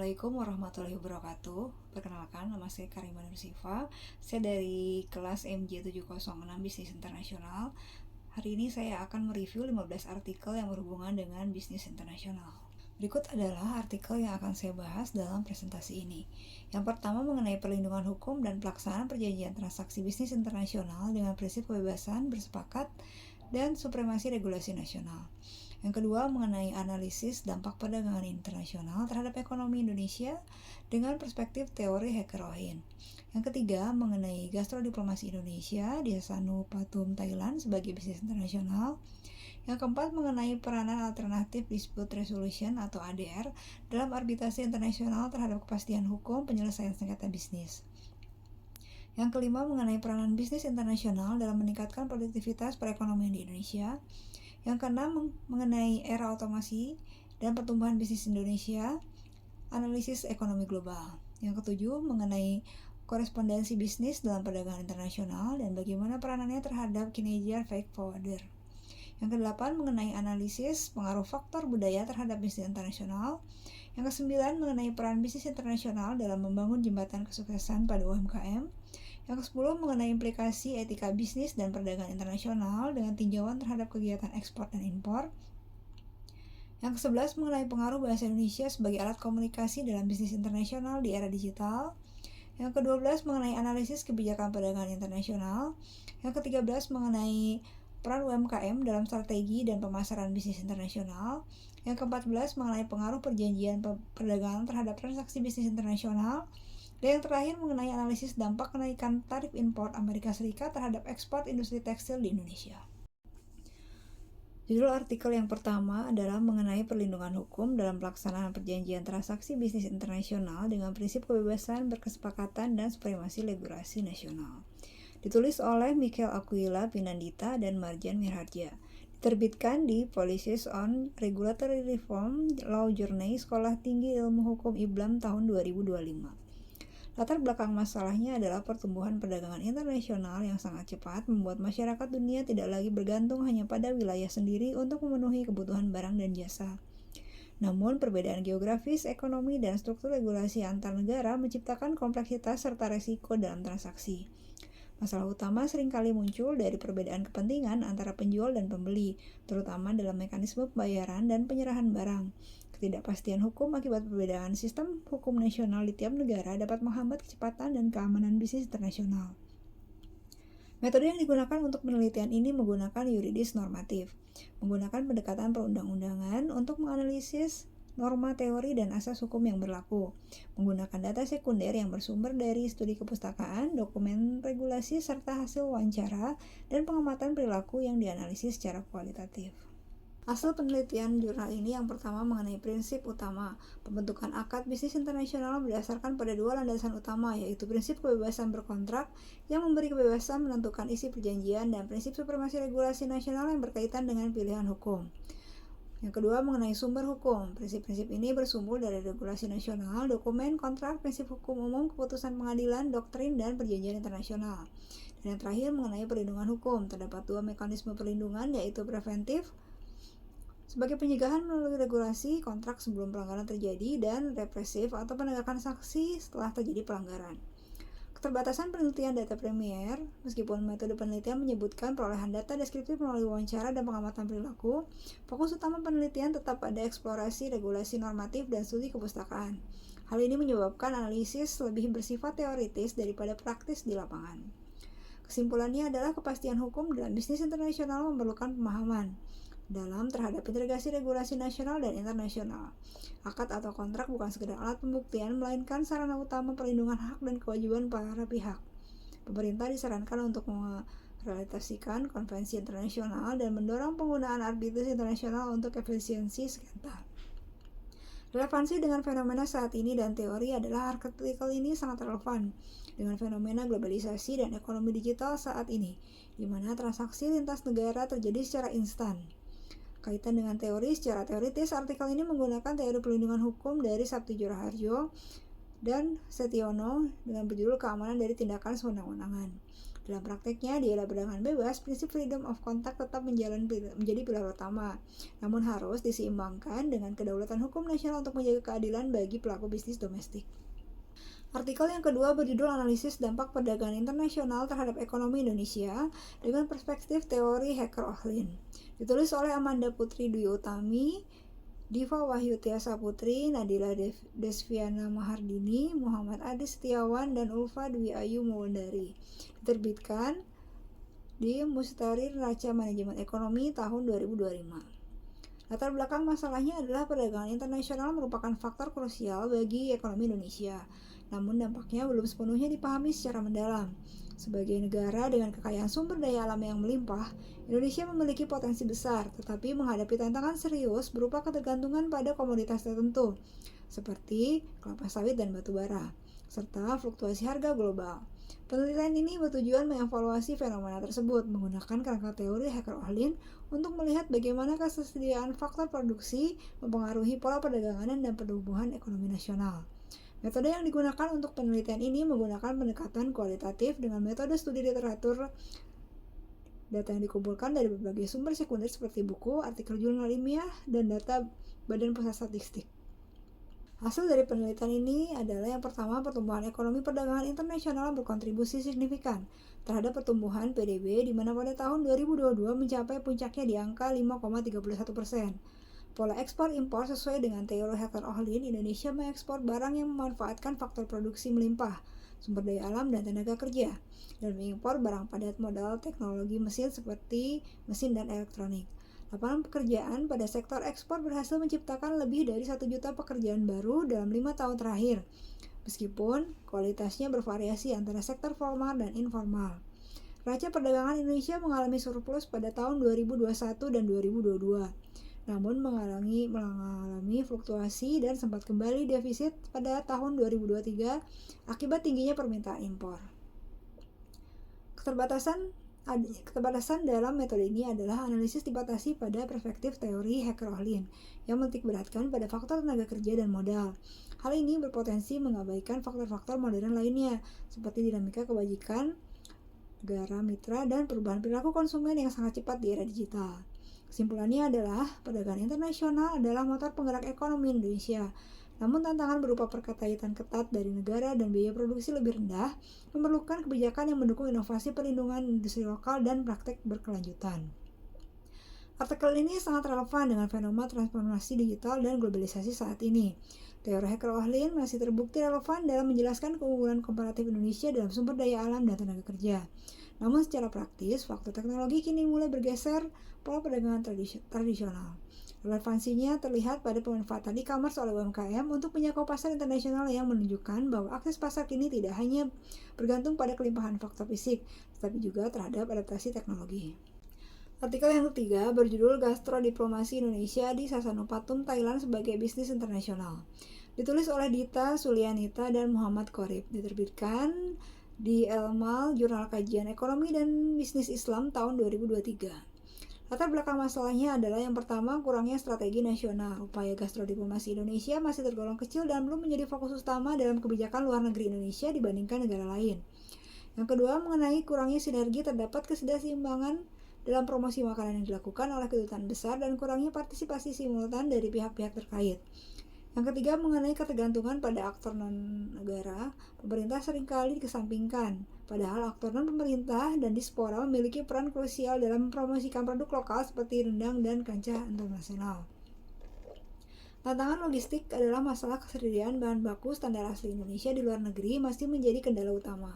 Assalamualaikum warahmatullahi wabarakatuh. Perkenalkan, nama saya Karima Nursifa. Saya dari kelas MJ706 Bisnis Internasional. Hari ini saya akan mereview 15 artikel yang berhubungan dengan bisnis internasional. Berikut adalah artikel yang akan saya bahas dalam presentasi ini. Yang pertama mengenai perlindungan hukum dan pelaksanaan perjanjian transaksi bisnis internasional dengan prinsip kebebasan bersepakat dan supremasi regulasi nasional. Yang kedua mengenai analisis dampak perdagangan internasional terhadap ekonomi Indonesia dengan perspektif teori Hacker-Ohin. Yang ketiga mengenai gastrodiplomasi Indonesia di Sanupatum, Thailand sebagai bisnis internasional. Yang keempat mengenai peranan alternatif dispute resolution atau ADR dalam arbitrasi internasional terhadap kepastian hukum penyelesaian sengketa bisnis. Yang kelima mengenai peranan bisnis internasional dalam meningkatkan produktivitas perekonomian di Indonesia. Yang keenam mengenai era otomasi dan pertumbuhan bisnis Indonesia, analisis ekonomi global. Yang ketujuh mengenai korespondensi bisnis dalam perdagangan internasional dan bagaimana peranannya terhadap kinerja freight forwarder. Yang kedelapan mengenai analisis pengaruh faktor budaya terhadap bisnis internasional. Yang kesembilan mengenai peran bisnis internasional dalam membangun jembatan kesuksesan pada UMKM. Yang ke-10 mengenai implikasi etika bisnis dan perdagangan internasional dengan tinjauan terhadap kegiatan ekspor dan impor. Yang ke-11 mengenai pengaruh bahasa Indonesia sebagai alat komunikasi dalam bisnis internasional di era digital. Yang ke-12 mengenai analisis kebijakan perdagangan internasional. Yang ke-13 mengenai peran UMKM dalam strategi dan pemasaran bisnis internasional. Yang ke-14 mengenai pengaruh perjanjian perdagangan terhadap transaksi bisnis internasional. Dan yang terakhir mengenai analisis dampak kenaikan tarif impor Amerika Serikat terhadap ekspor industri tekstil di Indonesia. Judul artikel yang pertama adalah mengenai perlindungan hukum dalam pelaksanaan perjanjian transaksi bisnis internasional dengan prinsip kebebasan berkesepakatan dan supremasi regulasi nasional. Ditulis oleh Michael Aquila Pinandita dan Marjan Mirharja. Diterbitkan di Policies on Regulatory Reform Law Journey Sekolah Tinggi Ilmu Hukum IBLAM tahun 2025. Latar belakang masalahnya adalah pertumbuhan perdagangan internasional yang sangat cepat membuat masyarakat dunia tidak lagi bergantung hanya pada wilayah sendiri untuk memenuhi kebutuhan barang dan jasa. Namun, perbedaan geografis, ekonomi, dan struktur regulasi antar negara menciptakan kompleksitas serta resiko dalam transaksi. Masalah utama seringkali muncul dari perbedaan kepentingan antara penjual dan pembeli, terutama dalam mekanisme pembayaran dan penyerahan barang. Ketidakpastian hukum akibat perbedaan sistem hukum nasional di tiap negara dapat menghambat kecepatan dan keamanan bisnis internasional. Metode yang digunakan untuk penelitian ini menggunakan yuridis normatif, menggunakan pendekatan perundang-undangan untuk menganalisis norma teori dan asas hukum yang berlaku, menggunakan data sekunder yang bersumber dari studi kepustakaan, dokumen regulasi, serta hasil wawancara dan pengamatan perilaku yang dianalisis secara kualitatif. Hasil penelitian jurnal ini yang pertama mengenai prinsip utama pembentukan akad bisnis internasional berdasarkan pada dua landasan utama, yaitu prinsip kebebasan berkontrak yang memberi kebebasan menentukan isi perjanjian dan prinsip supremasi regulasi nasional yang berkaitan dengan pilihan hukum. Yang kedua mengenai sumber hukum. Prinsip-prinsip ini bersumber dari regulasi nasional, dokumen, kontrak, prinsip hukum umum, keputusan pengadilan, doktrin, dan perjanjian internasional. Dan yang terakhir mengenai perlindungan hukum. Terdapat dua mekanisme perlindungan, yaitu preventif sebagai pencegahan melalui regulasi kontrak sebelum pelanggaran terjadi dan represif atau penegakan sanksi setelah terjadi pelanggaran. Keterbatasan penelitian data primer, meskipun metode penelitian menyebutkan perolehan data deskriptif melalui wawancara dan pengamatan perilaku, fokus utama penelitian tetap pada eksplorasi regulasi normatif dan studi kepustakaan. Hal ini menyebabkan analisis lebih bersifat teoritis daripada praktis di lapangan. Kesimpulannya adalah kepastian hukum dalam bisnis internasional memerlukan pemahaman dalam terhadap integrasi regulasi nasional dan internasional. Akad atau kontrak bukan sekedar alat pembuktian, melainkan sarana utama perlindungan hak dan kewajiban para pihak. Pemerintah disarankan untuk merealisasikan konvensi internasional dan mendorong penggunaan arbitrase internasional untuk efisiensi sengketa. Relevansi dengan fenomena saat ini dan teori adalah artikel ini sangat relevan dengan fenomena globalisasi dan ekonomi digital saat ini, di mana transaksi lintas negara terjadi secara instan. Kaitan dengan teori, secara teoritis, artikel ini menggunakan teori perlindungan hukum dari Sabtijo Raharjo dan Setiono dengan berjudul Keamanan dari Tindakan Sewenang-wenangan. Dalam prakteknya, di era perdagangan bebas, prinsip freedom of contact tetap menjadi pilar utama, namun harus diseimbangkan dengan kedaulatan hukum nasional untuk menjaga keadilan bagi pelaku bisnis domestik. Artikel yang kedua berjudul Analisis Dampak Perdagangan Internasional Terhadap Ekonomi Indonesia dengan Perspektif Teori Hacker Ohlin. Ditulis oleh Amanda Putri Dwi Utami, Diva Wahyu Tiasa Putri, Nadila Desviana Mahardini, Muhammad Adi Setiawan, dan Ulfa Dwi Ayu Muwandari. Diterbitkan di Mustarir Neraca Manajemen Ekonomi tahun 2025. Latar belakang masalahnya adalah perdagangan internasional merupakan faktor krusial bagi ekonomi Indonesia, namun dampaknya belum sepenuhnya dipahami secara mendalam. Sebagai negara dengan kekayaan sumber daya alam yang melimpah, Indonesia memiliki potensi besar, tetapi menghadapi tantangan serius berupa ketergantungan pada komoditas tertentu, seperti kelapa sawit dan batu bara, serta fluktuasi harga global. Penelitian ini bertujuan mengevaluasi fenomena tersebut menggunakan kerangka teori Hacker Ohlin untuk melihat bagaimana kesediaan faktor produksi mempengaruhi pola perdagangan dan pertumbuhan ekonomi nasional. Metode yang digunakan untuk penelitian ini menggunakan pendekatan kualitatif dengan metode studi literatur. Data yang dikumpulkan dari berbagai sumber sekunder seperti buku, artikel jurnal ilmiah, dan data Badan Pusat Statistik. Hasil dari penelitian ini adalah yang pertama, pertumbuhan ekonomi perdagangan internasional berkontribusi signifikan terhadap pertumbuhan PDB, di mana pada tahun 2022 mencapai puncaknya di angka 5,31%. Pola ekspor-impor sesuai dengan teori Hacker Ohlin, Indonesia mengekspor barang yang memanfaatkan faktor produksi melimpah, sumber daya alam, dan tenaga kerja, dan mengimpor barang padat modal teknologi mesin seperti mesin dan elektronik. Lapangan pekerjaan pada sektor ekspor berhasil menciptakan lebih dari 1 juta pekerjaan baru dalam 5 tahun terakhir, meskipun kualitasnya bervariasi antara sektor formal dan informal. Neraca perdagangan Indonesia mengalami surplus pada tahun 2021 dan 2022. Namun mengalami fluktuasi dan sempat kembali defisit pada tahun 2023 akibat tingginya permintaan impor. Keterbatasan dalam metode ini adalah analisis dibatasi pada perspektif teori Hacker Ohlin yang menitikberatkan pada faktor tenaga kerja dan modal. Hal ini berpotensi mengabaikan faktor-faktor modern lainnya seperti dinamika kebajikan negara mitra dan perubahan perilaku konsumen yang sangat cepat di era digital. Kesimpulannya adalah perdagangan internasional adalah motor penggerak ekonomi Indonesia. Namun tantangan berupa perkaitan ketat dari negara dan biaya produksi lebih rendah memerlukan kebijakan yang mendukung inovasi perlindungan industri lokal dan praktek berkelanjutan. Artikel ini sangat relevan dengan fenomena transformasi digital dan globalisasi saat ini. Teori Hacker Ohlin masih terbukti relevan dalam menjelaskan keunggulan komparatif Indonesia dalam sumber daya alam dan tenaga kerja. Namun secara praktis, faktor teknologi kini mulai bergeser pola perdagangan tradisional. Relevansinya terlihat pada pemanfaatan e-commerce oleh UMKM untuk menjangkau pasar internasional yang menunjukkan bahwa akses pasar kini tidak hanya bergantung pada kelimpahan faktor fisik, tetapi juga terhadap adaptasi teknologi. Artikel yang ketiga berjudul Gastrodiplomasi Indonesia di Sasanupatum, Thailand sebagai Bisnis Internasional. Ditulis oleh Dita Sulianita dan Muhammad Qorib. Diterbitkan di Elmal, Jurnal Kajian Ekonomi dan Bisnis Islam tahun 2023. Latar belakang masalahnya adalah yang pertama, kurangnya strategi nasional. Upaya gastrodiplomasi Indonesia masih tergolong kecil dan belum menjadi fokus utama dalam kebijakan luar negeri Indonesia dibandingkan negara lain. Yang kedua, mengenai kurangnya sinergi, terdapat ketidakseimbangan dalam promosi makanan yang dilakukan oleh kedutaan besar dan kurangnya partisipasi simultan dari pihak-pihak terkait. Yang ketiga, mengenai ketergantungan pada aktor non-negara, pemerintah seringkali dikesampingkan, padahal aktor non-pemerintah dan diaspora memiliki peran krusial dalam mempromosikan produk lokal seperti rendang dan kancah internasional. Tantangan logistik adalah masalah ketersediaan bahan baku standar asli Indonesia di luar negeri masih menjadi kendala utama.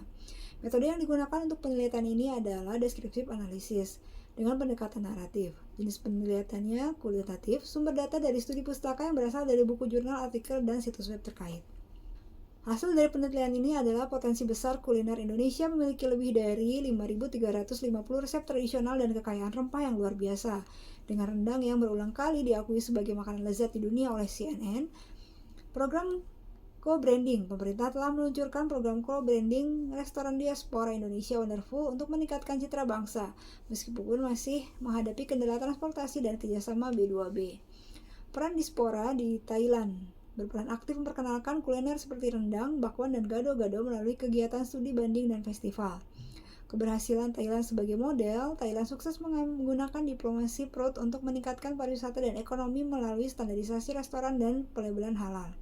Metode yang digunakan untuk penelitian ini adalah deskriptif analisis dengan pendekatan naratif. Jenis penelitiannya kualitatif, sumber data dari studi pustaka yang berasal dari buku jurnal, artikel, dan situs web terkait. Hasil dari penelitian ini adalah potensi besar kuliner Indonesia memiliki lebih dari 5.350 resep tradisional dan kekayaan rempah yang luar biasa. Dengan rendang yang berulang kali diakui sebagai makanan lezat di dunia oleh CNN, program co-branding. Pemerintah telah meluncurkan program co-branding restoran diaspora Indonesia Wonderful untuk meningkatkan citra bangsa, meskipun masih menghadapi kendala transportasi dan kerjasama B2B. Peran diaspora di Thailand berperan aktif memperkenalkan kuliner seperti rendang, bakwan, dan gado-gado melalui kegiatan studi banding dan festival. keberhasilan Thailand sebagai model, Thailand sukses menggunakan diplomasi perut untuk meningkatkan pariwisata dan ekonomi melalui standarisasi restoran dan pelabelan halal.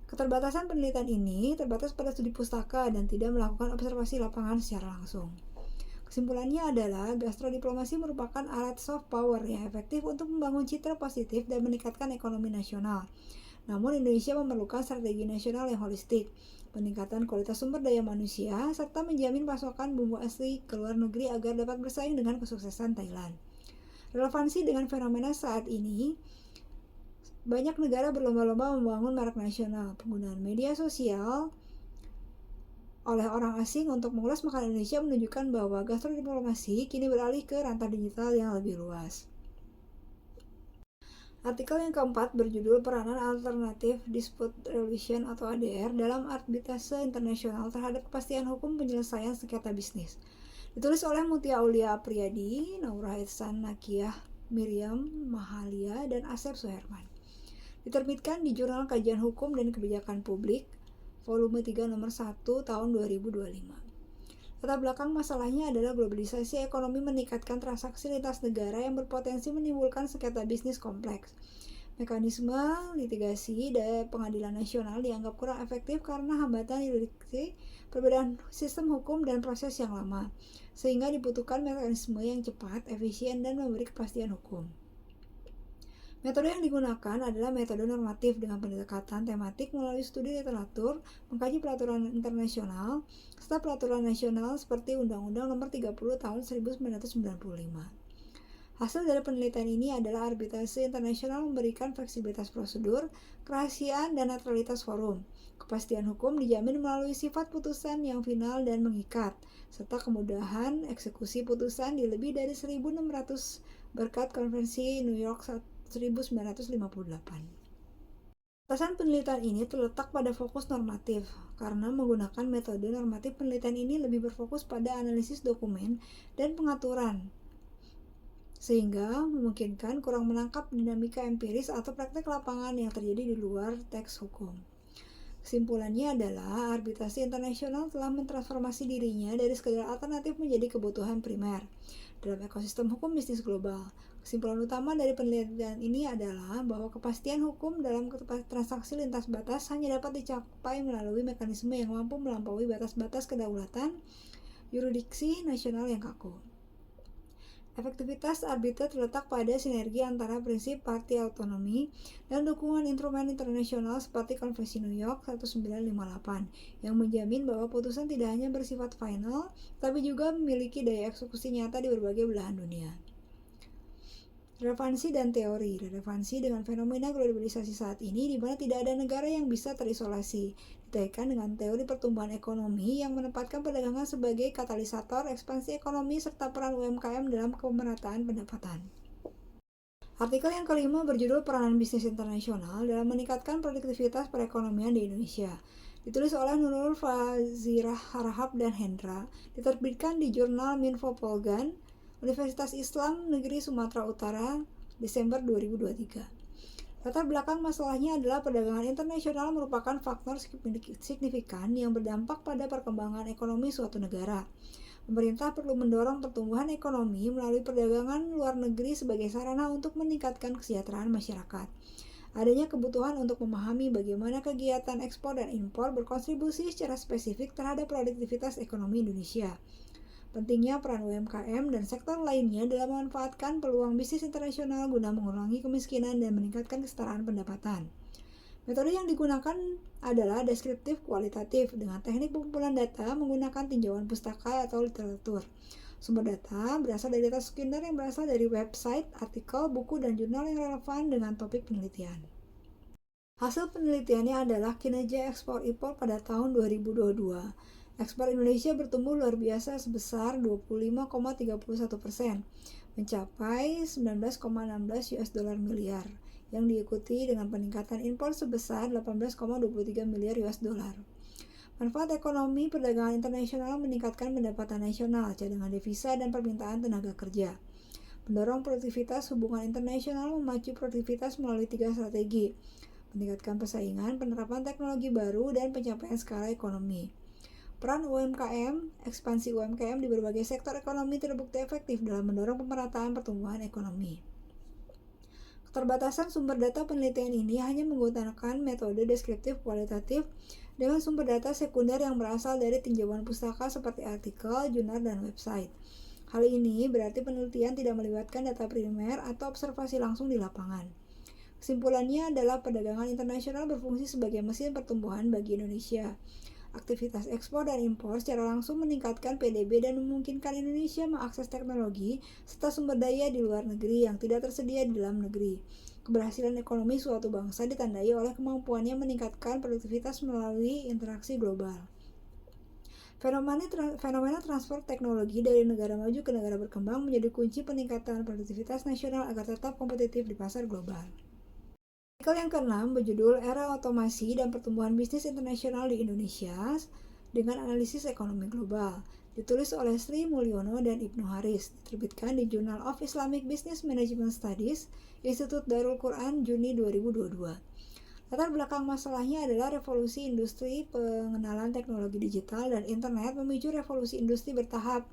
Keterbatasan penelitian ini terbatas pada studi pustaka dan tidak melakukan observasi lapangan secara langsung. Kesimpulannya adalah gastrodiplomasi merupakan alat soft power yang efektif untuk membangun citra positif dan meningkatkan ekonomi nasional. Namun Indonesia memerlukan strategi nasional yang holistik, peningkatan kualitas sumber daya manusia, serta menjamin pasokan bumbu asli ke luar negeri agar dapat bersaing dengan kesuksesan Thailand. Relevansi dengan fenomena saat ini, banyak negara berlomba-lomba membangun merek nasional. Penggunaan media sosial oleh orang asing untuk mengulas makanan Indonesia menunjukkan bahwa gastrodiplomasi kini beralih ke rantai digital yang lebih luas. Artikel yang keempat berjudul Peranan Alternatif Dispute Resolution atau ADR dalam arbitrase internasional terhadap kepastian hukum penyelesaian sengketa bisnis. Ditulis oleh Mutia Aulia Apriyadi, Naura Ihsan Nakiyah, Miriam Mahalia, dan Asep Suherman. Diterbitkan di Jurnal Kajian Hukum dan Kebijakan Publik, volume 3 nomor 1 tahun 2025. Latar belakang masalahnya adalah globalisasi ekonomi meningkatkan transaksi lintas negara yang berpotensi menimbulkan sengketa bisnis kompleks. Mekanisme litigasi dan pengadilan nasional dianggap kurang efektif karena hambatan yurisdiksi, perbedaan sistem hukum dan proses yang lama, sehingga dibutuhkan mekanisme yang cepat, efisien, dan memberi kepastian hukum. Metode yang digunakan adalah metode normatif dengan pendekatan tematik melalui studi literatur, mengkaji peraturan internasional, serta peraturan nasional seperti Undang-Undang Nomor 30 Tahun 1995. Hasil dari penelitian ini adalah arbitrase internasional memberikan fleksibilitas prosedur, kerahasiaan, dan netralitas forum. Kepastian hukum dijamin melalui sifat putusan yang final dan mengikat, serta kemudahan eksekusi putusan di lebih dari 1.600 berkat Konvensi New York 1958. Batasan penelitian ini terletak pada fokus normatif, karena menggunakan metode normatif penelitian ini lebih berfokus pada analisis dokumen dan pengaturan, sehingga memungkinkan kurang menangkap dinamika empiris atau praktek lapangan yang terjadi di luar teks hukum. Kesimpulannya adalah arbitrasi internasional telah mentransformasi dirinya dari sekedar alternatif menjadi kebutuhan primer dalam ekosistem hukum bisnis global. Kesimpulan utama dari penelitian ini adalah bahwa kepastian hukum dalam transaksi lintas batas hanya dapat dicapai melalui mekanisme yang mampu melampaui batas-batas kedaulatan yurisdiksi nasional yang kaku. Efektivitas arbiter terletak pada sinergi antara prinsip parti autonomi dan dukungan instrumen internasional seperti Konvensi New York 1958 yang menjamin bahwa putusan tidak hanya bersifat final, tapi juga memiliki daya eksekusi nyata di berbagai belahan dunia. Relevansi dan teori. Relevansi dengan fenomena globalisasi saat ini di mana tidak ada negara yang bisa terisolasi, dikaitkan dengan teori pertumbuhan ekonomi yang menempatkan perdagangan sebagai katalisator ekspansi ekonomi serta peran UMKM dalam pemerataan pendapatan. Artikel yang kelima berjudul Peranan Bisnis Internasional dalam meningkatkan produktivitas perekonomian di Indonesia. Ditulis oleh Nurul Fazirah Harahap dan Hendra, diterbitkan di Jurnal Minfo Polgan, Universitas Islam Negeri Sumatera Utara, Desember 2023. Latar belakang masalahnya adalah perdagangan internasional merupakan faktor signifikan yang berdampak pada perkembangan ekonomi suatu negara. Pemerintah perlu mendorong pertumbuhan ekonomi melalui perdagangan luar negeri sebagai sarana untuk meningkatkan kesejahteraan masyarakat. Adanya kebutuhan untuk memahami bagaimana kegiatan ekspor dan impor berkontribusi secara spesifik terhadap produktivitas ekonomi Indonesia. Pentingnya peran UMKM dan sektor lainnya dalam memanfaatkan peluang bisnis internasional guna mengurangi kemiskinan dan meningkatkan kesetaraan pendapatan. Metode yang digunakan adalah deskriptif kualitatif dengan teknik pengumpulan data menggunakan tinjauan pustaka atau literatur. Sumber data berasal dari data sekunder yang berasal dari website, artikel, buku, dan jurnal yang relevan dengan topik penelitian. Hasil penelitiannya adalah kinerja ekspor-impor pada tahun 2022. Ekspor Indonesia bertumbuh luar biasa sebesar 25,31%, mencapai 19,16 US dollar miliar, yang diikuti dengan peningkatan impor sebesar 18,23 miliar US dollar. Manfaat ekonomi perdagangan internasional meningkatkan pendapatan nasional, cadangan devisa, dan permintaan tenaga kerja. Mendorong produktivitas hubungan internasional memacu produktivitas melalui 3 strategi: meningkatkan persaingan, penerapan teknologi baru, dan pencapaian skala ekonomi. Peran UMKM, ekspansi UMKM di berbagai sektor ekonomi terbukti efektif dalam mendorong pemerataan pertumbuhan ekonomi. Keterbatasan sumber data penelitian ini hanya menggunakan metode deskriptif kualitatif dengan sumber data sekunder yang berasal dari tinjauan pustaka seperti artikel, jurnal, dan website. Hal ini berarti penelitian tidak melibatkan data primer atau observasi langsung di lapangan. Kesimpulannya adalah perdagangan internasional berfungsi sebagai mesin pertumbuhan bagi Indonesia. Aktivitas ekspor dan impor secara langsung meningkatkan PDB dan memungkinkan Indonesia mengakses teknologi serta sumber daya di luar negeri yang tidak tersedia di dalam negeri. Keberhasilan ekonomi suatu bangsa ditandai oleh kemampuannya meningkatkan produktivitas melalui interaksi global. Fenomena transfer teknologi dari negara maju ke negara berkembang menjadi kunci peningkatan produktivitas nasional agar tetap kompetitif di pasar global. Artikel yang ke-6 berjudul Era Otomasi dan Pertumbuhan Bisnis Internasional di Indonesia dengan Analisis Ekonomi Global, ditulis oleh Sri Mulyono dan Ibnu Haris, diterbitkan di Journal of Islamic Business Management Studies, Institut Darul Quran, Juni 2022. Latar belakang masalahnya adalah revolusi industri, pengenalan teknologi digital dan internet memicu revolusi industri bertahap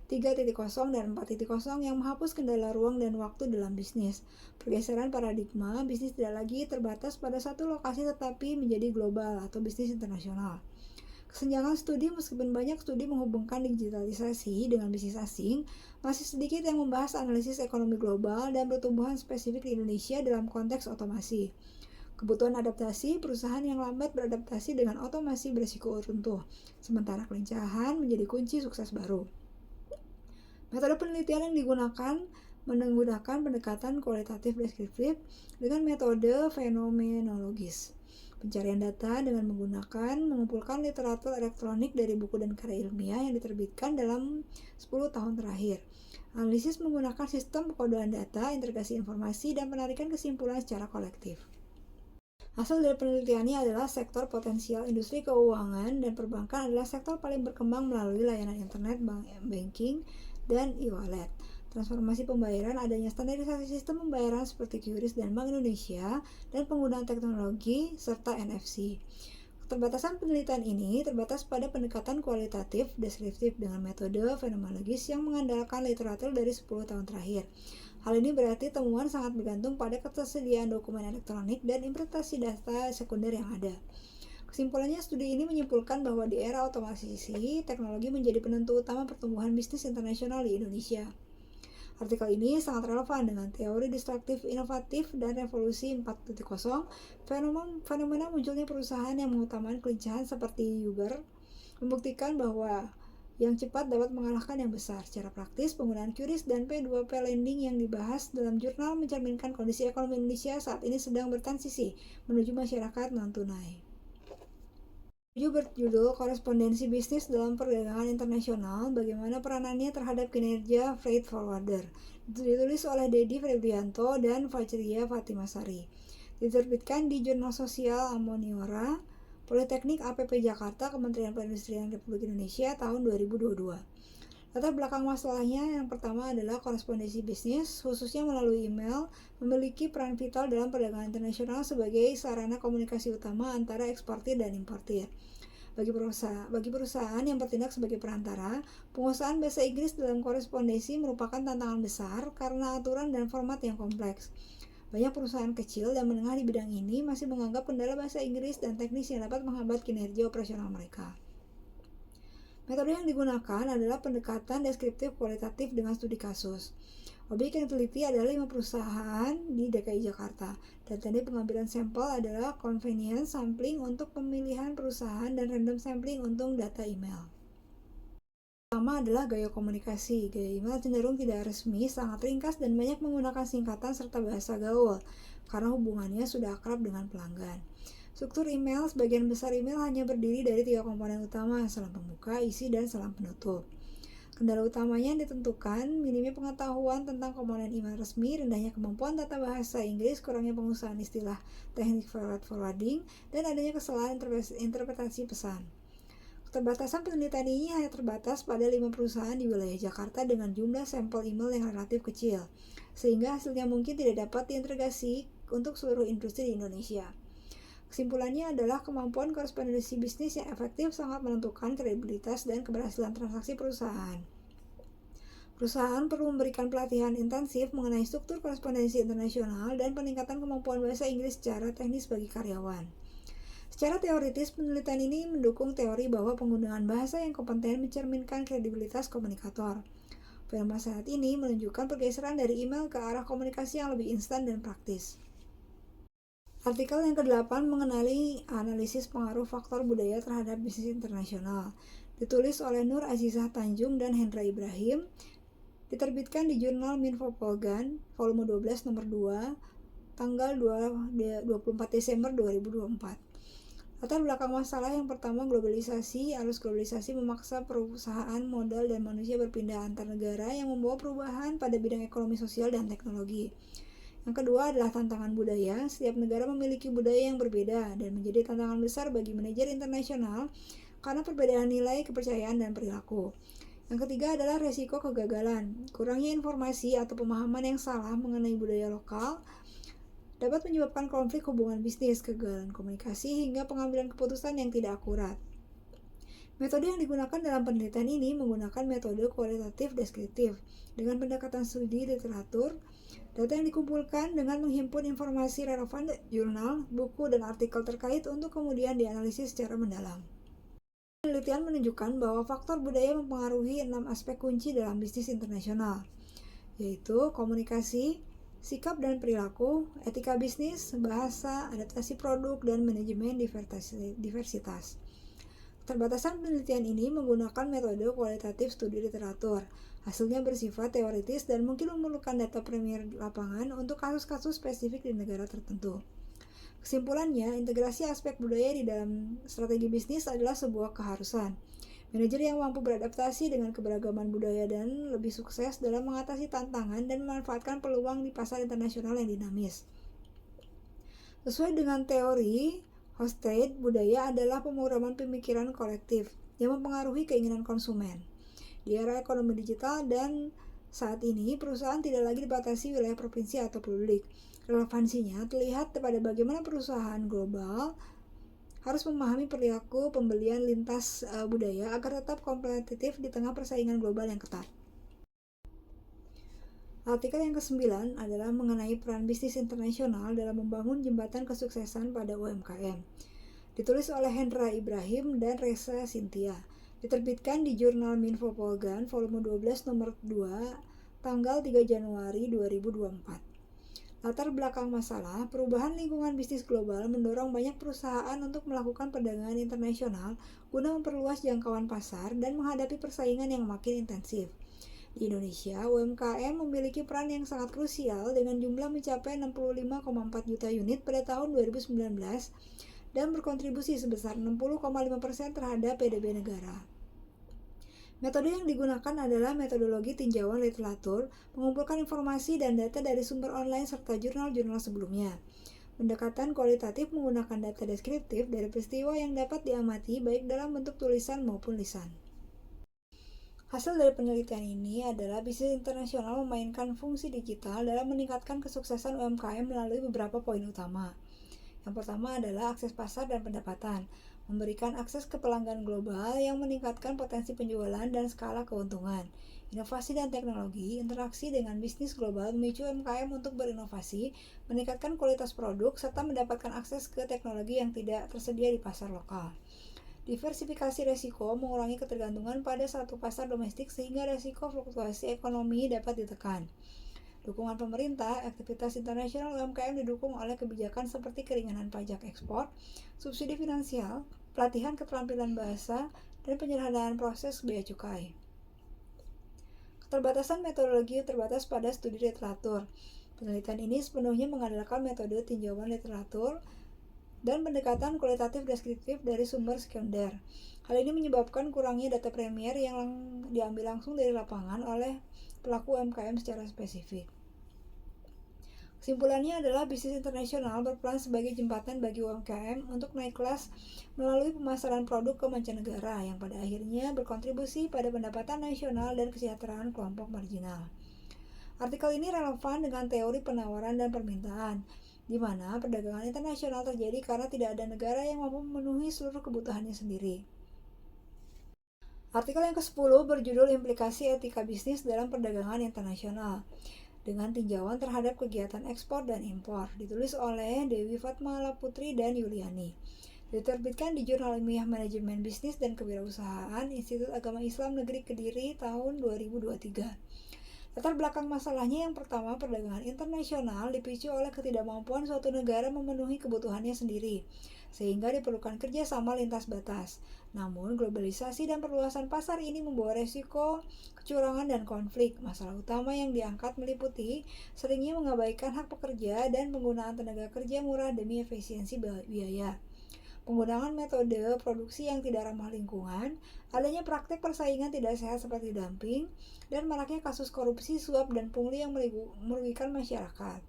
3.0 dan 4.0 yang menghapus kendala ruang dan waktu dalam bisnis. Pergeseran paradigma, bisnis tidak lagi terbatas pada satu lokasi tetapi menjadi global atau bisnis internasional. Kesenjangan studi, meskipun banyak studi menghubungkan digitalisasi dengan bisnis asing, masih sedikit yang membahas analisis ekonomi global dan pertumbuhan spesifik di Indonesia dalam konteks otomasi. Kebutuhan adaptasi, perusahaan yang lambat beradaptasi dengan otomasi berisiko runtuh, sementara kelincahan menjadi kunci sukses baru. Metode penelitian yang digunakan menggunakan pendekatan kualitatif deskriptif dengan metode fenomenologis. Pencarian data dengan mengumpulkan literatur elektronik dari buku dan karya ilmiah yang diterbitkan dalam 10 tahun terakhir. Analisis menggunakan sistem pengodohan data, integrasi informasi, dan penarikan kesimpulan secara kolektif. Hasil dari penelitiannya adalah sektor potensial industri keuangan dan perbankan adalah sektor paling berkembang melalui layanan internet, banking, dan e-wallet. Transformasi pembayaran, adanya standarisasi sistem pembayaran seperti QRIS dan Bank Indonesia, dan penggunaan teknologi serta NFC. Keterbatasan penelitian ini terbatas pada pendekatan kualitatif deskriptif dengan metode fenomenologis yang mengandalkan literatur dari 10 tahun terakhir. Hal ini berarti temuan sangat bergantung pada ketersediaan dokumen elektronik dan interpretasi data sekunder yang ada. Kesimpulannya, studi ini menyimpulkan bahwa di era otomatisasi, teknologi menjadi penentu utama pertumbuhan bisnis internasional di Indonesia. Artikel ini sangat relevan dengan teori disruptif inovatif dan revolusi 4.0. Fenomena munculnya perusahaan yang mengutamakan kelincahan seperti Uber membuktikan bahwa yang cepat dapat mengalahkan yang besar. Secara praktis, penggunaan QRIS dan P2P lending yang dibahas dalam jurnal mencerminkan kondisi ekonomi Indonesia saat ini sedang bertransisi menuju masyarakat non-tunai. Berjudul Korespondensi Bisnis dalam Perdagangan Internasional, bagaimana peranannya terhadap kinerja freight forwarder, ditulis oleh Dedi Febrianto dan Fajria Fatimasari, diterbitkan di Jurnal Sosial Amoniora, Politeknik APP Jakarta, Kementerian Perindustrian Republik Indonesia tahun 2022. Latar belakang masalahnya yang pertama adalah korespondensi bisnis, khususnya melalui email, memiliki peran vital dalam perdagangan internasional sebagai sarana komunikasi utama antara eksportir dan importir. Bagi perusahaan yang bertindak sebagai perantara, penguasaan bahasa Inggris dalam korespondensi merupakan tantangan besar karena aturan dan format yang kompleks. Banyak perusahaan kecil dan menengah di bidang ini masih menganggap kendala bahasa Inggris dan teknis yang dapat menghambat kinerja operasional mereka. Metode yang digunakan adalah pendekatan deskriptif kualitatif dengan studi kasus. Objek yang diteliti adalah 5 perusahaan di DKI Jakarta, dan teknik pengambilan sampel adalah convenience sampling untuk pemilihan perusahaan dan random sampling untuk data email. Pertama adalah gaya komunikasi. Gaya email cenderung tidak resmi, sangat ringkas, dan banyak menggunakan singkatan serta bahasa gaul, karena hubungannya sudah akrab dengan pelanggan. Struktur email, sebagian besar email hanya berdiri dari 3 komponen utama, salam pembuka, isi, dan salam penutup. Kendala utamanya ditentukan minimnya pengetahuan tentang komponen email resmi, rendahnya kemampuan tata bahasa Inggris, kurangnya pengusahaan istilah teknik forwarding, dan adanya kesalahan interpretasi pesan. Keterbatasan penelitian ini hanya terbatas pada 5 perusahaan di wilayah Jakarta dengan jumlah sampel email yang relatif kecil, sehingga hasilnya mungkin tidak dapat diintegrasi untuk seluruh industri di Indonesia. Kesimpulannya adalah kemampuan korespondensi bisnis yang efektif sangat menentukan kredibilitas dan keberhasilan transaksi perusahaan. Perusahaan perlu memberikan pelatihan intensif mengenai struktur korespondensi internasional dan peningkatan kemampuan bahasa Inggris secara teknis bagi karyawan. Secara teoritis, penelitian ini mendukung teori bahwa penggunaan bahasa yang kompeten mencerminkan kredibilitas komunikator. Fenomena saat ini menunjukkan pergeseran dari email ke arah komunikasi yang lebih instan dan praktis. Artikel yang ke-8 mengenali analisis pengaruh faktor budaya terhadap bisnis internasional. Ditulis oleh Nur Azizah Tanjung dan Hendra Ibrahim. Diterbitkan di jurnal Minfo Polgan, volume 12 nomor 2, tanggal 24 Desember 2024. Latar belakang masalah yang pertama, globalisasi. Arus globalisasi memaksa perusahaan, modal, dan manusia berpindah antar negara yang membawa perubahan pada bidang ekonomi, sosial, dan teknologi. Yang kedua adalah tantangan budaya. Setiap negara memiliki budaya yang berbeda dan menjadi tantangan besar bagi manajer internasional karena perbedaan nilai, kepercayaan, dan perilaku. Yang ketiga adalah resiko kegagalan. Kurangnya informasi atau pemahaman yang salah mengenai budaya lokal dapat menyebabkan konflik hubungan bisnis, kegagalan komunikasi, hingga pengambilan keputusan yang tidak akurat. Metode yang digunakan dalam penelitian ini menggunakan metode kualitatif deskriptif dengan pendekatan studi literatur. Data yang dikumpulkan dengan menghimpun informasi relevan dari jurnal, buku, dan artikel terkait untuk kemudian dianalisis secara mendalam. Penelitian menunjukkan bahwa faktor budaya mempengaruhi 6 aspek kunci dalam bisnis internasional, yaitu komunikasi, sikap dan perilaku, etika bisnis, bahasa, adaptasi produk, dan manajemen diversitas. Keterbatasan penelitian ini menggunakan metode kualitatif studi literatur. Hasilnya bersifat teoritis dan mungkin memerlukan data premier lapangan untuk kasus-kasus spesifik di negara tertentu. Kesimpulannya, integrasi aspek budaya di dalam strategi bisnis adalah sebuah keharusan. Manajer yang mampu beradaptasi dengan keberagaman budaya dan lebih sukses dalam mengatasi tantangan dan memanfaatkan peluang di pasar internasional yang dinamis. Sesuai dengan teori Hofstede, budaya adalah pemrograman pemikiran kolektif yang mempengaruhi keinginan konsumen. Di era ekonomi digital dan saat ini, perusahaan tidak lagi dibatasi wilayah provinsi atau publik. Relevansinya terlihat pada bagaimana perusahaan global harus memahami perilaku pembelian lintas budaya agar tetap kompetitif di tengah persaingan global yang ketat. Artikel yang ke-9 adalah mengenai peran bisnis internasional dalam membangun jembatan kesuksesan pada UMKM. Ditulis oleh Hendra Ibrahim dan Reza Cynthia. Diterbitkan di jurnal Minfo Polgan, volume 12 nomor 2, tanggal 3 Januari 2024. Latar belakang masalah, perubahan lingkungan bisnis global mendorong banyak perusahaan untuk melakukan perdagangan internasional guna memperluas jangkauan pasar dan menghadapi persaingan yang makin intensif. Di Indonesia, UMKM memiliki peran yang sangat krusial dengan jumlah mencapai 65,4 juta unit pada tahun 2019 dan berkontribusi sebesar 60,5% terhadap PDB negara. Metode yang digunakan adalah metodologi tinjauan literatur, mengumpulkan informasi dan data dari sumber online serta jurnal-jurnal sebelumnya. Pendekatan kualitatif menggunakan data deskriptif dari peristiwa yang dapat diamati baik dalam bentuk tulisan maupun lisan. Hasil dari penelitian ini adalah bisnis internasional memainkan fungsi digital dalam meningkatkan kesuksesan UMKM melalui beberapa poin utama. Yang pertama adalah akses pasar dan pendapatan. Memberikan akses ke pelanggan global yang meningkatkan potensi penjualan dan skala keuntungan. Inovasi dan teknologi, interaksi dengan bisnis global memicu UMKM untuk berinovasi, meningkatkan kualitas produk, serta mendapatkan akses ke teknologi yang tidak tersedia di pasar lokal. Diversifikasi resiko, mengurangi ketergantungan pada satu pasar domestik sehingga resiko fluktuasi ekonomi dapat ditekan. Dukungan pemerintah, aktivitas internasional UMKM didukung oleh kebijakan seperti keringanan pajak ekspor, subsidi finansial, pelatihan keterampilan bahasa, dan penyederhanaan proses bea cukai. Keterbatasan metodologi terbatas pada studi literatur. Penelitian ini sepenuhnya mengandalkan metode tinjauan literatur dan pendekatan kualitatif deskriptif dari sumber sekunder. Hal ini menyebabkan kurangnya data premier yang diambil langsung dari lapangan oleh pelaku UMKM secara spesifik. Kesimpulannya adalah bisnis internasional berperan sebagai jembatan bagi UMKM untuk naik kelas melalui pemasaran produk ke mancanegara yang pada akhirnya berkontribusi pada pendapatan nasional dan kesejahteraan kelompok marginal. Artikel ini relevan dengan teori penawaran dan permintaan. di mana perdagangan internasional terjadi karena tidak ada negara yang mampu memenuhi seluruh kebutuhannya sendiri. Artikel yang ke-10 berjudul Implikasi Etika Bisnis dalam Perdagangan Internasional dengan tinjauan terhadap kegiatan ekspor dan impor, ditulis oleh Dewi Fatmala Putri dan Yuliani. Diterbitkan di Jurnal Ilmiah Manajemen Bisnis dan Kewirausahaan Institut Agama Islam Negeri Kediri tahun 2023. Latar belakang masalahnya yang pertama, perdagangan internasional dipicu oleh ketidakmampuan suatu negara memenuhi kebutuhannya sendiri, sehingga diperlukan kerjasama lintas batas. Namun, globalisasi dan perluasan pasar ini membawa resiko kecurangan dan konflik. Masalah utama yang diangkat meliputi seringnya mengabaikan hak pekerja dan penggunaan tenaga kerja murah demi efisiensi biaya, penggunaan metode produksi yang tidak ramah lingkungan, adanya praktek persaingan tidak sehat seperti dumping, dan maraknya kasus korupsi, suap, dan pungli yang merugikan masyarakat.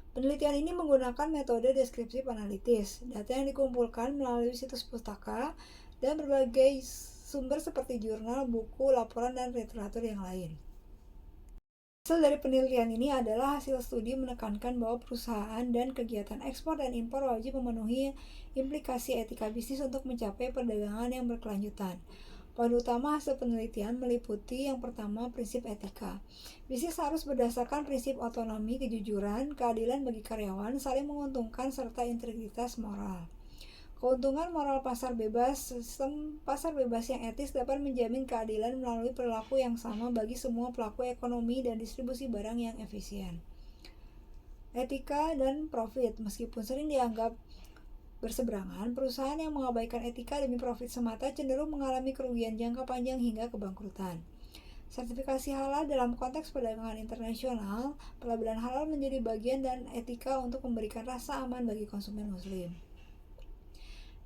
Penelitian ini menggunakan metode deskriptif analitis. Data yang dikumpulkan melalui situs pustaka dan berbagai sumber seperti jurnal, buku, laporan, dan literatur yang lain. Hasil dari penelitian ini adalah hasil studi menekankan bahwa perusahaan dan kegiatan ekspor dan impor wajib memenuhi implikasi etika bisnis untuk mencapai perdagangan yang berkelanjutan. Poin utama hasil penelitian meliputi yang pertama, prinsip etika. Bisnis harus berdasarkan prinsip otonomi, kejujuran, keadilan bagi karyawan, saling menguntungkan, serta integritas moral. Keuntungan moral pasar bebas. Sistem pasar bebas yang etis dapat menjamin keadilan melalui perilaku yang sama bagi semua pelaku ekonomi dan distribusi barang yang efisien. Etika dan profit. Meskipun sering dianggap berseberangan, perusahaan yang mengabaikan etika demi profit semata cenderung mengalami kerugian jangka panjang hingga kebangkrutan. Sertifikasi halal dalam konteks perdagangan internasional, pelabelan halal menjadi bagian dan etika untuk memberikan rasa aman bagi konsumen muslim.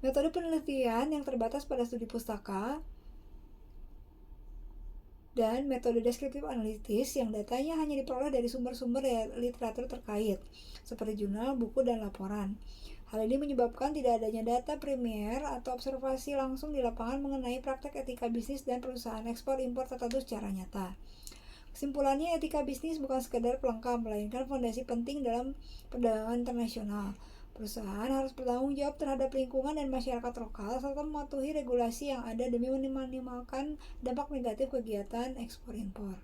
Metode penelitian yang terbatas pada studi pustaka dan metode deskriptif analitis yang datanya hanya diperoleh dari sumber-sumber literatur terkait, seperti jurnal, buku, dan laporan. Hal ini menyebabkan tidak adanya data primer atau observasi langsung di lapangan mengenai praktek etika bisnis dan perusahaan ekspor impor tertentu secara nyata. Kesimpulannya, etika bisnis bukan sekedar pelengkap, melainkan fondasi penting dalam perdagangan internasional. Perusahaan harus bertanggung jawab terhadap lingkungan dan masyarakat lokal serta mematuhi regulasi yang ada demi meminimalkan dampak negatif kegiatan ekspor impor.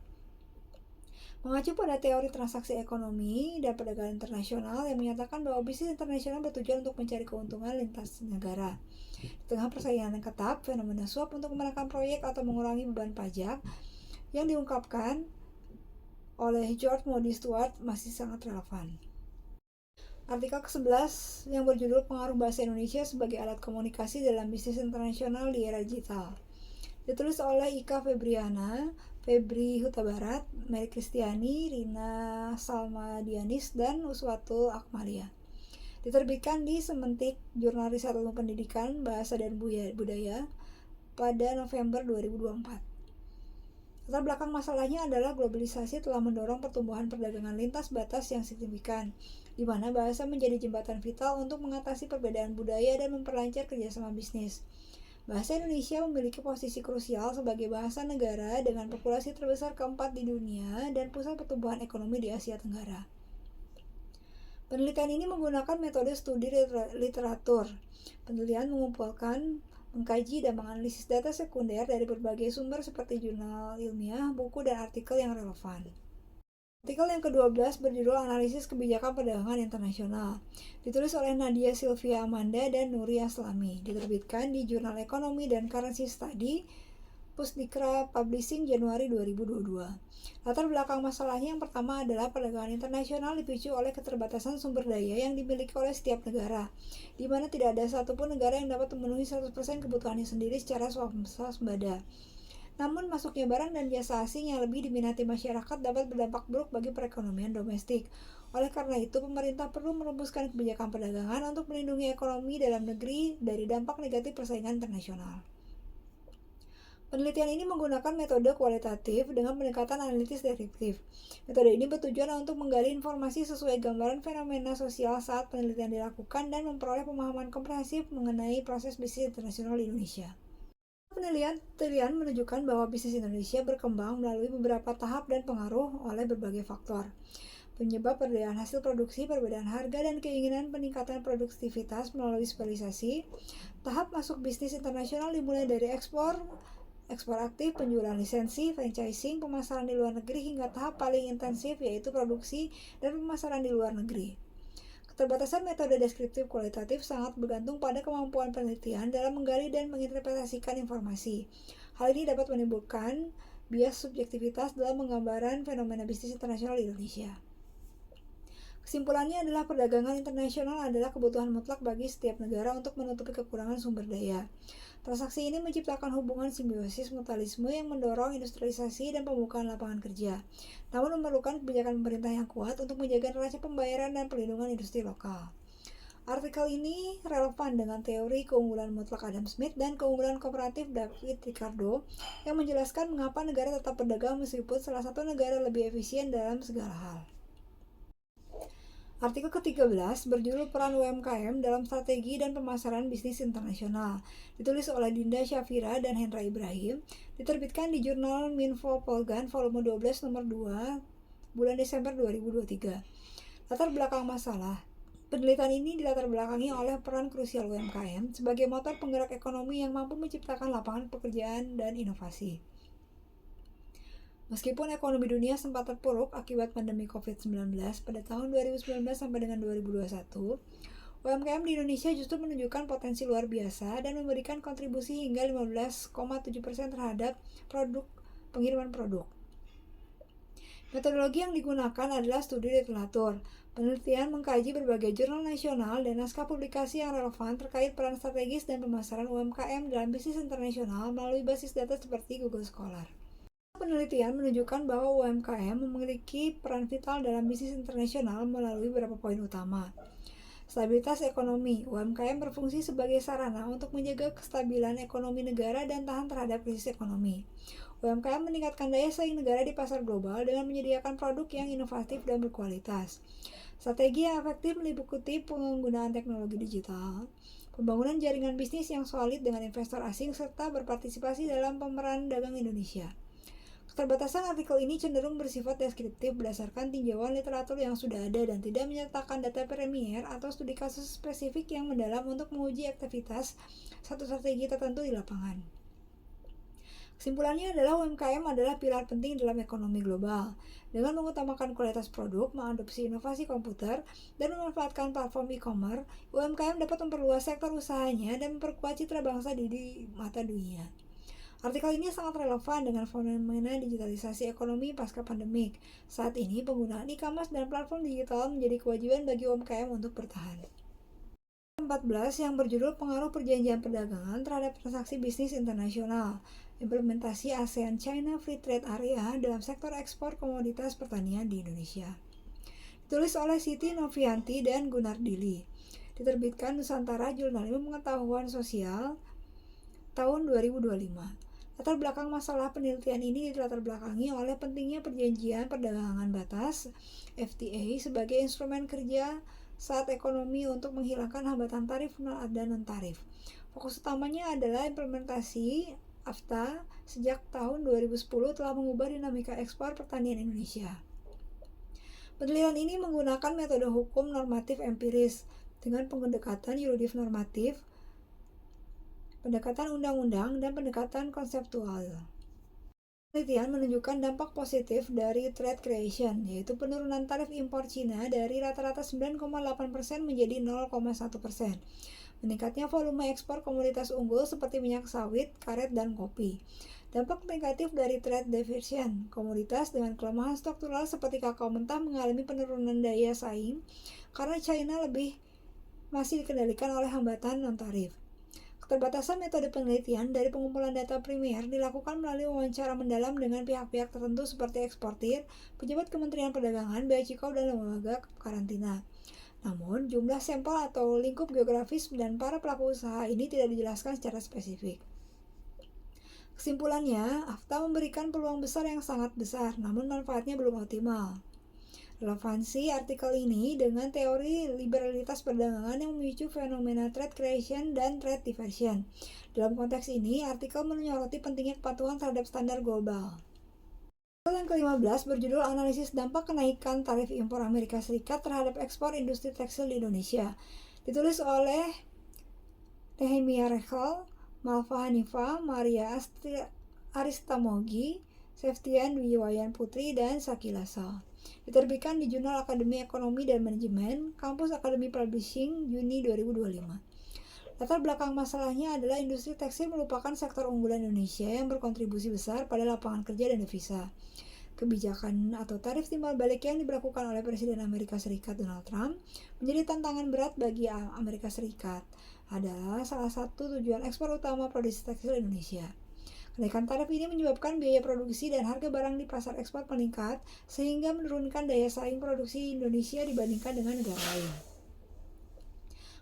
Mengacu pada teori transaksi ekonomi dan perdagangan internasional yang menyatakan bahwa bisnis internasional bertujuan untuk mencari keuntungan lintas negara. Di tengah persaingan yang ketat, fenomena suap untuk memenangkan proyek atau mengurangi beban pajak yang diungkapkan oleh George Moody Stuart masih sangat relevan. Artikel ke-11 yang berjudul Pengaruh Bahasa Indonesia sebagai Alat Komunikasi dalam Bisnis Internasional di Era Digital. Ditulis oleh Ika Febriana, Febri Huta Barat, Mary Kristiani, Rina Salmadianis, dan Uswatul Akmalia. Diterbitkan di Sementik Jurnal Riset Ilmu Pendidikan, Bahasa dan Budaya pada November 2024. Latar belakang masalahnya adalah globalisasi telah mendorong pertumbuhan perdagangan lintas batas yang signifikan, di mana bahasa menjadi jembatan vital untuk mengatasi perbedaan budaya dan memperlancar kerjasama bisnis. Bahasa Indonesia memiliki posisi krusial sebagai bahasa negara dengan populasi terbesar keempat di dunia dan pusat pertumbuhan ekonomi di Asia Tenggara. Penelitian ini menggunakan metode studi literatur. Penelitian mengumpulkan, mengkaji, dan menganalisis data sekunder dari berbagai sumber seperti jurnal ilmiah, buku, dan artikel yang relevan. Artikel yang ke-12 berjudul Analisis Kebijakan Perdagangan Internasional. Ditulis oleh Nadia Sylvia Amanda dan Nuri Aslami. Diterbitkan di Jurnal Ekonomi dan Currency Study, Pusdikra Publishing Januari 2022. Latar belakang masalahnya yang pertama adalah perdagangan internasional dipicu oleh keterbatasan sumber daya yang dimiliki oleh setiap negara, di mana tidak ada satupun negara yang dapat memenuhi 100% kebutuhannya sendiri secara swasembada. Namun, masuknya barang dan jasa asing yang lebih diminati masyarakat dapat berdampak buruk bagi perekonomian domestik. Oleh karena itu, pemerintah perlu merumuskan kebijakan perdagangan untuk melindungi ekonomi dalam negeri dari dampak negatif persaingan internasional. Penelitian ini menggunakan metode kualitatif dengan pendekatan analitis deskriptif. Metode ini bertujuan untuk menggali informasi sesuai gambaran fenomena sosial saat penelitian dilakukan dan memperoleh pemahaman komprehensif mengenai proses bisnis internasional di Indonesia. Penelitian menunjukkan bahwa bisnis Indonesia berkembang melalui beberapa tahap dan pengaruh oleh berbagai faktor. penyebab perbedaan hasil produksi, perbedaan harga, dan keinginan peningkatan produktivitas melalui spesialisasi. Tahap masuk bisnis internasional dimulai dari ekspor aktif, penjualan lisensi, franchising, pemasaran di luar negeri, hingga tahap paling intensif yaitu produksi dan pemasaran di luar negeri. Keterbatasan metode deskriptif kualitatif sangat bergantung pada kemampuan penelitian dalam menggali dan menginterpretasikan informasi. Hal ini dapat menimbulkan bias subjektivitas dalam penggambaran fenomena bisnis internasional di Indonesia. Kesimpulannya adalah perdagangan internasional adalah kebutuhan mutlak bagi setiap negara untuk menutupi kekurangan sumber daya. Transaksi ini menciptakan hubungan simbiosis mutualisme yang mendorong industrialisasi dan pembukaan lapangan kerja. Namun memerlukan kebijakan pemerintah yang kuat untuk menjaga neraca pembayaran dan perlindungan industri lokal. Artikel ini relevan dengan teori keunggulan mutlak Adam Smith dan keunggulan komparatif David Ricardo yang menjelaskan mengapa negara tetap berdagang meskipun salah satu negara lebih efisien dalam segala hal. Artikel ke-13 berjudul Peran UMKM dalam Strategi dan Pemasaran Bisnis Internasional, ditulis oleh Dinda Syafira dan Hendra Ibrahim, diterbitkan di jurnal Minfo Polgan volume 12 nomor 2 bulan Desember 2023. Latar belakang masalah. Penelitian ini dilatar belakangi oleh peran krusial UMKM sebagai motor penggerak ekonomi yang mampu menciptakan lapangan pekerjaan dan inovasi. Meskipun ekonomi dunia sempat terpuruk akibat pandemi COVID-19 pada tahun 2019 sampai dengan 2021, UMKM di Indonesia justru menunjukkan potensi luar biasa dan memberikan kontribusi hingga 15,7% terhadap pengiriman produk. Metodologi yang digunakan adalah studi literatur. Penelitian mengkaji berbagai jurnal nasional dan naskah publikasi yang relevan terkait peran strategis dan pemasaran UMKM dalam bisnis internasional melalui basis data seperti Google Scholar. Penelitian menunjukkan bahwa UMKM memiliki peran vital dalam bisnis internasional melalui beberapa poin utama. Stabilitas ekonomi. UMKM berfungsi sebagai sarana untuk menjaga kestabilan ekonomi negara dan tahan terhadap krisis ekonomi. UMKM meningkatkan daya saing negara di pasar global dengan menyediakan produk yang inovatif dan berkualitas. Strategi yang efektif meliputi penggunaan teknologi digital, pembangunan jaringan bisnis yang solid dengan investor asing, serta berpartisipasi dalam pemeran dagang Indonesia. Keterbatasan artikel ini cenderung bersifat deskriptif berdasarkan tinjauan literatur yang sudah ada dan tidak menyertakan data premier atau studi kasus spesifik yang mendalam untuk menguji aktivitas satu strategi tertentu di lapangan. Kesimpulannya adalah UMKM adalah pilar penting dalam ekonomi global. Dengan mengutamakan kualitas produk, mengadopsi inovasi komputer, dan memanfaatkan platform e-commerce, UMKM dapat memperluas sektor usahanya dan memperkuat citra bangsa di mata dunia. Artikel ini sangat relevan dengan fenomena digitalisasi ekonomi pasca pandemik. Saat ini, penggunaan e-commerce dan platform digital menjadi kewajiban bagi UMKM untuk bertahan. 14 yang berjudul Pengaruh Perjanjian Perdagangan terhadap Transaksi Bisnis Internasional, implementasi ASEAN-China Free Trade Area dalam sektor ekspor komoditas pertanian di Indonesia. Ditulis oleh Siti Novianti dan Gunardili. Diterbitkan Nusantara Jurnal Ilmu Pengetahuan Sosial tahun 2025. Latar belakang masalah penelitian ini dilatar belakangi oleh pentingnya perjanjian perdagangan batas FTA sebagai instrumen kerja saat ekonomi untuk menghilangkan hambatan tarif dan non-tarif. Fokus utamanya adalah implementasi AFTA sejak tahun 2010 telah mengubah dinamika ekspor pertanian Indonesia. Penelitian ini menggunakan metode hukum normatif empiris dengan pendekatan yuridis normatif, pendekatan undang-undang, dan pendekatan konseptual. Penelitian menunjukkan dampak positif dari trade creation, yaitu penurunan tarif impor Cina dari rata-rata 9,8% menjadi 0,1%. Meningkatnya volume ekspor komoditas unggul seperti minyak sawit, karet, dan kopi. Dampak negatif dari trade diversion, komoditas dengan kelemahan struktural seperti kakao mentah mengalami penurunan daya saing karena China masih dikendalikan oleh hambatan non-tarif. Keterbatasan metode penelitian dari pengumpulan data primer dilakukan melalui wawancara mendalam dengan pihak-pihak tertentu seperti eksportir, pejabat Kementerian Perdagangan, Bea Cukai, dan lembaga karantina. Namun, jumlah sampel atau lingkup geografis dan para pelaku usaha ini tidak dijelaskan secara spesifik. Kesimpulannya, AFTA memberikan peluang besar yang sangat besar, namun manfaatnya belum optimal. Relevansi artikel ini dengan teori liberalitas perdagangan yang memicu fenomena trade creation dan trade diversion. Dalam konteks ini, artikel menyoroti pentingnya kepatuhan terhadap standar global. Yang ke-15 berjudul Analisis Dampak Kenaikan Tarif Impor Amerika Serikat terhadap Ekspor Industri Tekstil di Indonesia. Ditulis oleh Nehemia Rechel, Malva Hanifa, Maria Aristamogi, Septian Dwi Wayan Putri, dan Sakila Sal. Diterbitkan di Jurnal Akademi Ekonomi dan Manajemen, Kampus Akademi Publishing, Juni 2025. Latar belakang masalahnya adalah industri tekstil merupakan sektor unggulan Indonesia yang berkontribusi besar pada lapangan kerja dan devisa. Kebijakan atau tarif timbal balik yang diberlakukan oleh Presiden Amerika Serikat Donald Trump menjadi tantangan berat bagi Amerika Serikat. Adalah salah satu tujuan ekspor utama produksi tekstil Indonesia. Kenaikan tarif ini menyebabkan biaya produksi dan harga barang di pasar ekspor meningkat sehingga menurunkan daya saing produksi Indonesia dibandingkan dengan negara lain.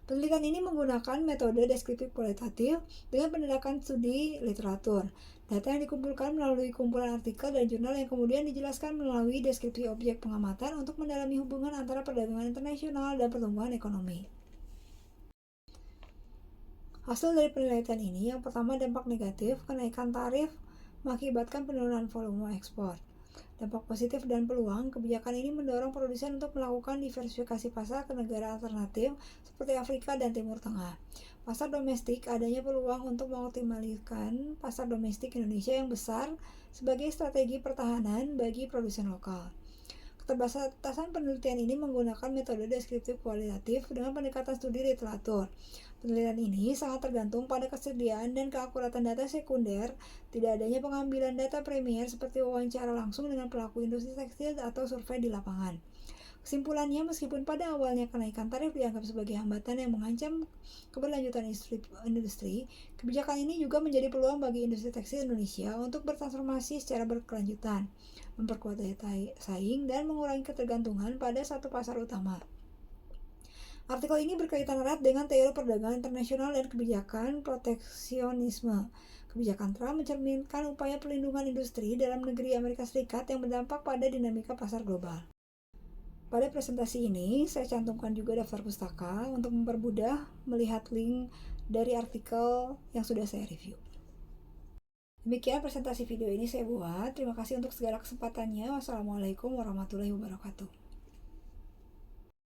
Penelitian ini menggunakan metode deskriptif kualitatif dengan pendekatan studi literatur. Data yang dikumpulkan melalui kumpulan artikel dan jurnal yang kemudian dijelaskan melalui deskripsi objek pengamatan untuk mendalami hubungan antara perdagangan internasional dan pertumbuhan ekonomi. Hasil dari penelitian ini, yang pertama dampak negatif, kenaikan tarif mengakibatkan penurunan volume ekspor. Dampak positif dan peluang, kebijakan ini mendorong produsen untuk melakukan diversifikasi pasar ke negara alternatif seperti Afrika dan Timur Tengah. Pasar domestik, adanya peluang untuk mengoptimalkan pasar domestik Indonesia yang besar sebagai strategi pertahanan bagi produsen lokal. Keterbatasan penelitian ini menggunakan metode deskriptif kualitatif dengan pendekatan studi literatur. Penelitian ini sangat tergantung pada kesediaan dan keakuratan data sekunder, tidak adanya pengambilan data primer seperti wawancara langsung dengan pelaku industri tekstil atau survei di lapangan. Kesimpulannya, meskipun pada awalnya kenaikan tarif dianggap sebagai hambatan yang mengancam keberlanjutan industri, kebijakan ini juga menjadi peluang bagi industri tekstil Indonesia untuk bertransformasi secara berkelanjutan, memperkuat daya saing, dan mengurangi ketergantungan pada satu pasar utama. Artikel ini berkaitan erat dengan teori perdagangan internasional dan kebijakan proteksionisme. Kebijakan Trump mencerminkan upaya perlindungan industri dalam negeri Amerika Serikat yang berdampak pada dinamika pasar global. Pada presentasi ini, saya cantumkan juga daftar pustaka untuk mempermudah melihat link dari artikel yang sudah saya review. Demikian presentasi video ini saya buat. Terima kasih untuk segala kesempatannya. Wassalamualaikum warahmatullahi wabarakatuh.